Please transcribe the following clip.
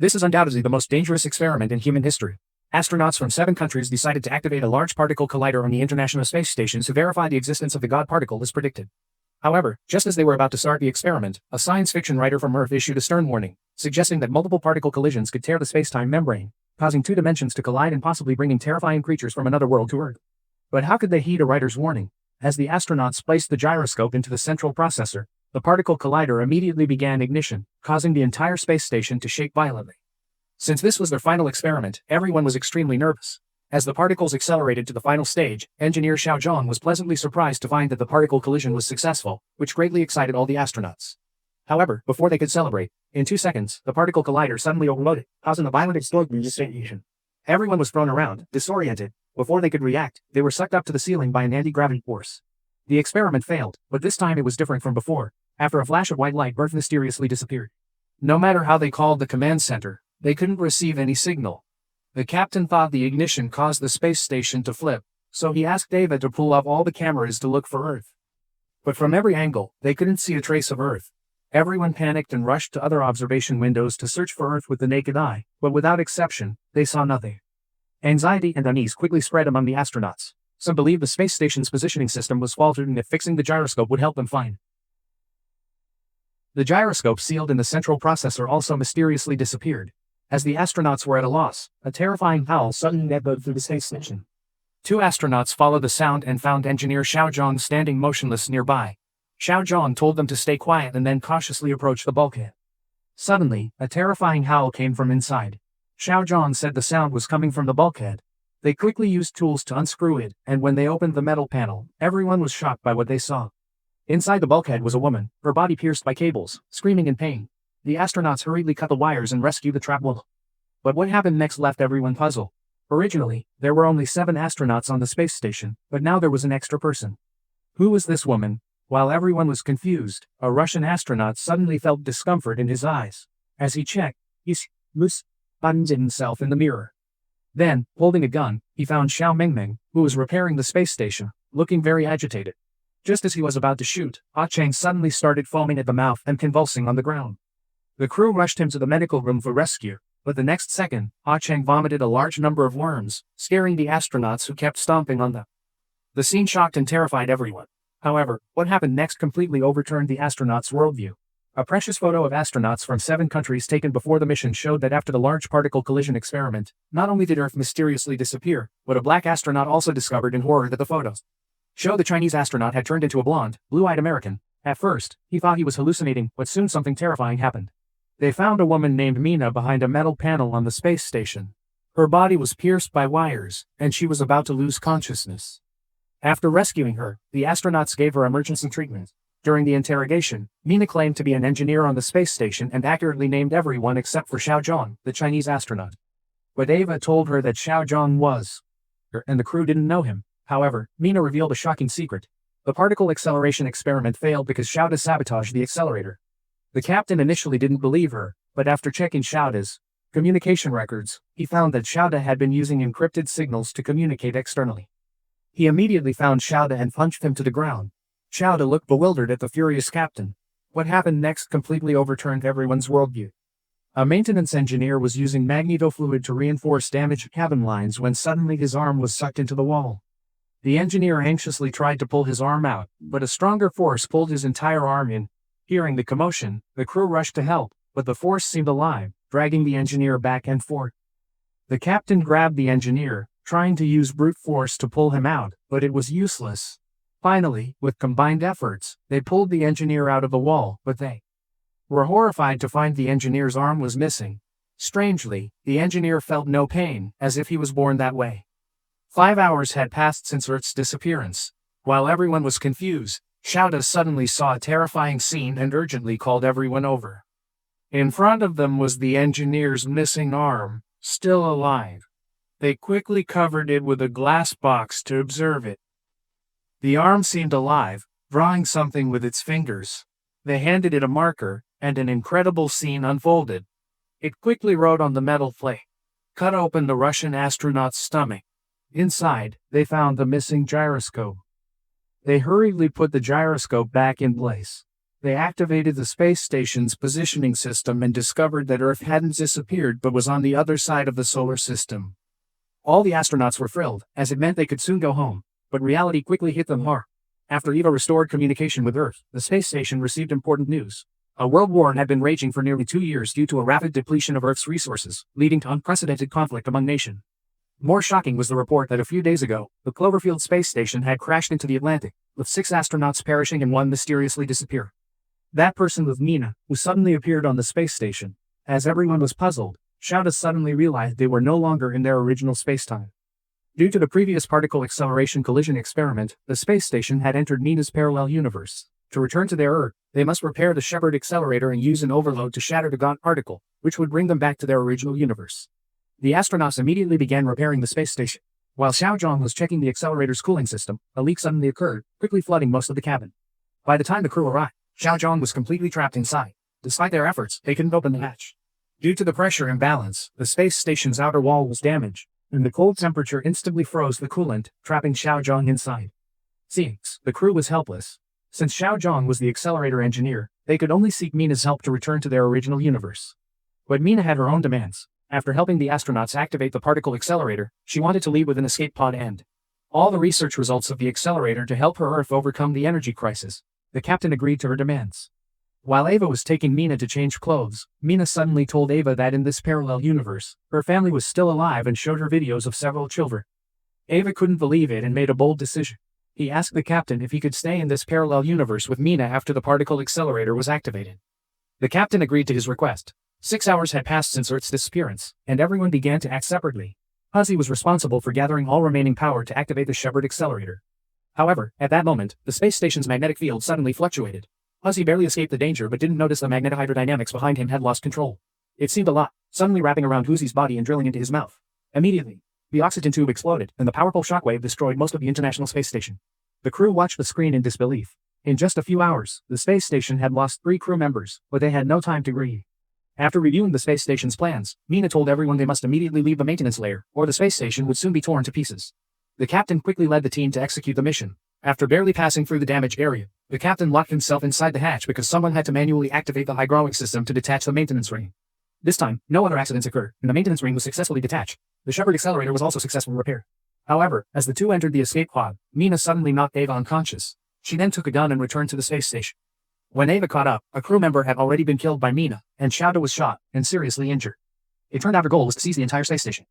This is undoubtedly the most dangerous experiment in human history. Astronauts from 7 countries decided to activate a large particle collider on the International Space Station to verify the existence of the God particle as predicted. However, just as they were about to start the experiment, a science fiction writer from Earth issued a stern warning, suggesting that multiple particle collisions could tear the space-time membrane, causing 2 dimensions to collide and possibly bringing terrifying creatures from another world to Earth. But how could they heed a writer's warning? As the astronauts placed the gyroscope into the central processor, the particle collider immediately began ignition, causing the entire space station to shake violently. Since this was their final experiment, everyone was extremely nervous. As the particles accelerated to the final stage, engineer Xiao Zhang was pleasantly surprised to find that the particle collision was successful, which greatly excited all the astronauts. However, before they could celebrate, in 2 seconds, the particle collider suddenly overloaded, causing a violent explosion in the station. Everyone was thrown around, disoriented. Before they could react, they were sucked up to the ceiling by an anti-gravity force. The experiment failed, but this time it was different from before. After a flash of white light, Earth mysteriously disappeared. No matter how they called the command center, they couldn't receive any signal. The captain thought the ignition caused the space station to flip, so he asked Ava to pull up all the cameras to look for Earth. But from every angle, they couldn't see a trace of Earth. Everyone panicked and rushed to other observation windows to search for Earth with the naked eye, but without exception, they saw nothing. Anxiety and unease quickly spread among the astronauts. Some believed the space station's positioning system was faltered and that fixing the gyroscope would help them find. The gyroscope sealed in the central processor also mysteriously disappeared. As the astronauts were at a loss, a terrifying howl suddenly echoed through the space station. 2 astronauts followed the sound and found engineer Xiao Zhang standing motionless nearby. Xiao Zhang told them to stay quiet and then cautiously approach the bulkhead. Suddenly, a terrifying howl came from inside. Xiao Zhang said the sound was coming from the bulkhead. They quickly used tools to unscrew it, and when they opened the metal panel, everyone was shocked by what they saw. Inside the bulkhead was a woman, her body pierced by cables, screaming in pain. The astronauts hurriedly cut the wires and rescued the trapped woman. But what happened next left everyone puzzled. Originally, there were only 7 astronauts on the space station, but now there was an extra person. Who was this woman? While everyone was confused, a Russian astronaut suddenly felt discomfort in his eyes. As he checked, he spotted himself in the mirror. Then, holding a gun, he found Xiao Mingming, who was repairing the space station, looking very agitated. Just as he was about to shoot, Ah Cheng suddenly started foaming at the mouth and convulsing on the ground. The crew rushed him to the medical room for rescue, but the next second, Ah Cheng vomited a large number of worms, scaring the astronauts who kept stomping on them. The scene shocked and terrified everyone. However, what happened next completely overturned the astronauts' worldview. A precious photo of astronauts from 7 countries taken before the mission showed that after the large particle collision experiment, not only did Earth mysteriously disappear, but a black astronaut also discovered in horror that the photos showed the Chinese astronaut had turned into a blonde, blue-eyed American. At first, he thought he was hallucinating, but soon something terrifying happened. They found a woman named Mina behind a metal panel on the space station. Her body was pierced by wires, and she was about to lose consciousness. After rescuing her, the astronauts gave her emergency treatment. During the interrogation, Mina claimed to be an engineer on the space station and accurately named everyone except for Xiao Zhang, the Chinese astronaut. But Ava told her that Xiao Zhang was, and the crew didn't know him. However, Mina revealed a shocking secret. The particle acceleration experiment failed because Xiao sabotaged the accelerator. The captain initially didn't believe her, but after checking Xiao's communication records, he found that Xiao had been using encrypted signals to communicate externally. He immediately found Xiao and punched him to the ground. Xiao looked bewildered at the furious captain. What happened next completely overturned everyone's worldview. A maintenance engineer was using magnetofluid to reinforce damaged cabin lines when suddenly his arm was sucked into the wall. The engineer anxiously tried to pull his arm out, but a stronger force pulled his entire arm in. Hearing the commotion, the crew rushed to help, but the force seemed alive, dragging the engineer back and forth. The captain grabbed the engineer, trying to use brute force to pull him out, but it was useless. Finally, with combined efforts, they pulled the engineer out of the wall, but they were horrified to find the engineer's arm was missing. Strangely, the engineer felt no pain, as if he was born that way. 5 hours had passed since Earth's disappearance. While everyone was confused, Xiao suddenly saw a terrifying scene and urgently called everyone over. In front of them was the engineer's missing arm, still alive. They quickly covered it with a glass box to observe it. The arm seemed alive, drawing something with its fingers. They handed it a marker, and an incredible scene unfolded. It quickly wrote on the metal plate. Cut open the Russian astronaut's stomach. Inside, they found the missing gyroscope. They hurriedly put the gyroscope back in place. They activated the space station's positioning system and discovered that Earth hadn't disappeared but was on the other side of the solar system. All the astronauts were thrilled, as it meant they could soon go home, but reality quickly hit them hard. After Eva restored communication with Earth, the space station received important news. A world war had been raging for nearly 2 years due to a rapid depletion of Earth's resources, leading to unprecedented conflict among nations. More shocking was the report that a few days ago, the Cloverfield space station had crashed into the Atlantic, with 6 astronauts perishing and 1 mysteriously disappearing. That person was Mina, who suddenly appeared on the space station. As everyone was puzzled, Shepard suddenly realized they were no longer in their original spacetime. Due to the previous particle acceleration collision experiment, the space station had entered Mina's parallel universe. To return to their Earth, they must repair the Shepard accelerator and use an overload to shatter the gaunt particle, which would bring them back to their original universe. The astronauts immediately began repairing the space station. While Xiaozhong was checking the accelerator's cooling system, a leak suddenly occurred, quickly flooding most of the cabin. By the time the crew arrived, Xiaozhong was completely trapped inside. Despite their efforts, they couldn't open the hatch. Due to the pressure imbalance, the space station's outer wall was damaged, and the cold temperature instantly froze the coolant, trapping Xiaozhong inside. Seeing this, the crew was helpless. Since Xiaozhong was the accelerator engineer, they could only seek Mina's help to return to their original universe. But Mina had her own demands. After helping the astronauts activate the particle accelerator, she wanted to leave with an escape pod and all the research results of the accelerator to help her Earth overcome the energy crisis. The captain agreed to her demands. While Ava was taking Mina to change clothes, Mina suddenly told Ava that in this parallel universe, her family was still alive and showed her videos of several children. Ava couldn't believe it and made a bold decision. He asked the captain if he could stay in this parallel universe with Mina after the particle accelerator was activated. The captain agreed to his request. 6 hours had passed since Earth's disappearance, and everyone began to act separately. Hussey was responsible for gathering all remaining power to activate the Shepard accelerator. However, at that moment, the space station's magnetic field suddenly fluctuated. Hussey barely escaped the danger but didn't notice the magnetohydrodynamics behind him had lost control. It seemed a lot, suddenly wrapping around Hussey's body and drilling into his mouth. Immediately, the oxygen tube exploded, and the powerful shockwave destroyed most of the International Space Station. The crew watched the screen in disbelief. In just a few hours, the space station had lost 3 crew members, but they had no time to grieve. After reviewing the space station's plans, Mina told everyone they must immediately leave the maintenance layer, or the space station would soon be torn to pieces. The captain quickly led the team to execute the mission. After barely passing through the damaged area, the captain locked himself inside the hatch because someone had to manually activate the hydraulic system to detach the maintenance ring. This time, no other accidents occurred, and the maintenance ring was successfully detached. The Shepard accelerator was also successfully repaired. However, as the two entered the escape pod, Mina suddenly knocked Ava unconscious. She then took a gun and returned to the space station. When Ava caught up, a crew member had already been killed by Mina, and Shauda was shot and seriously injured. It turned out her goal was to seize the entire space station.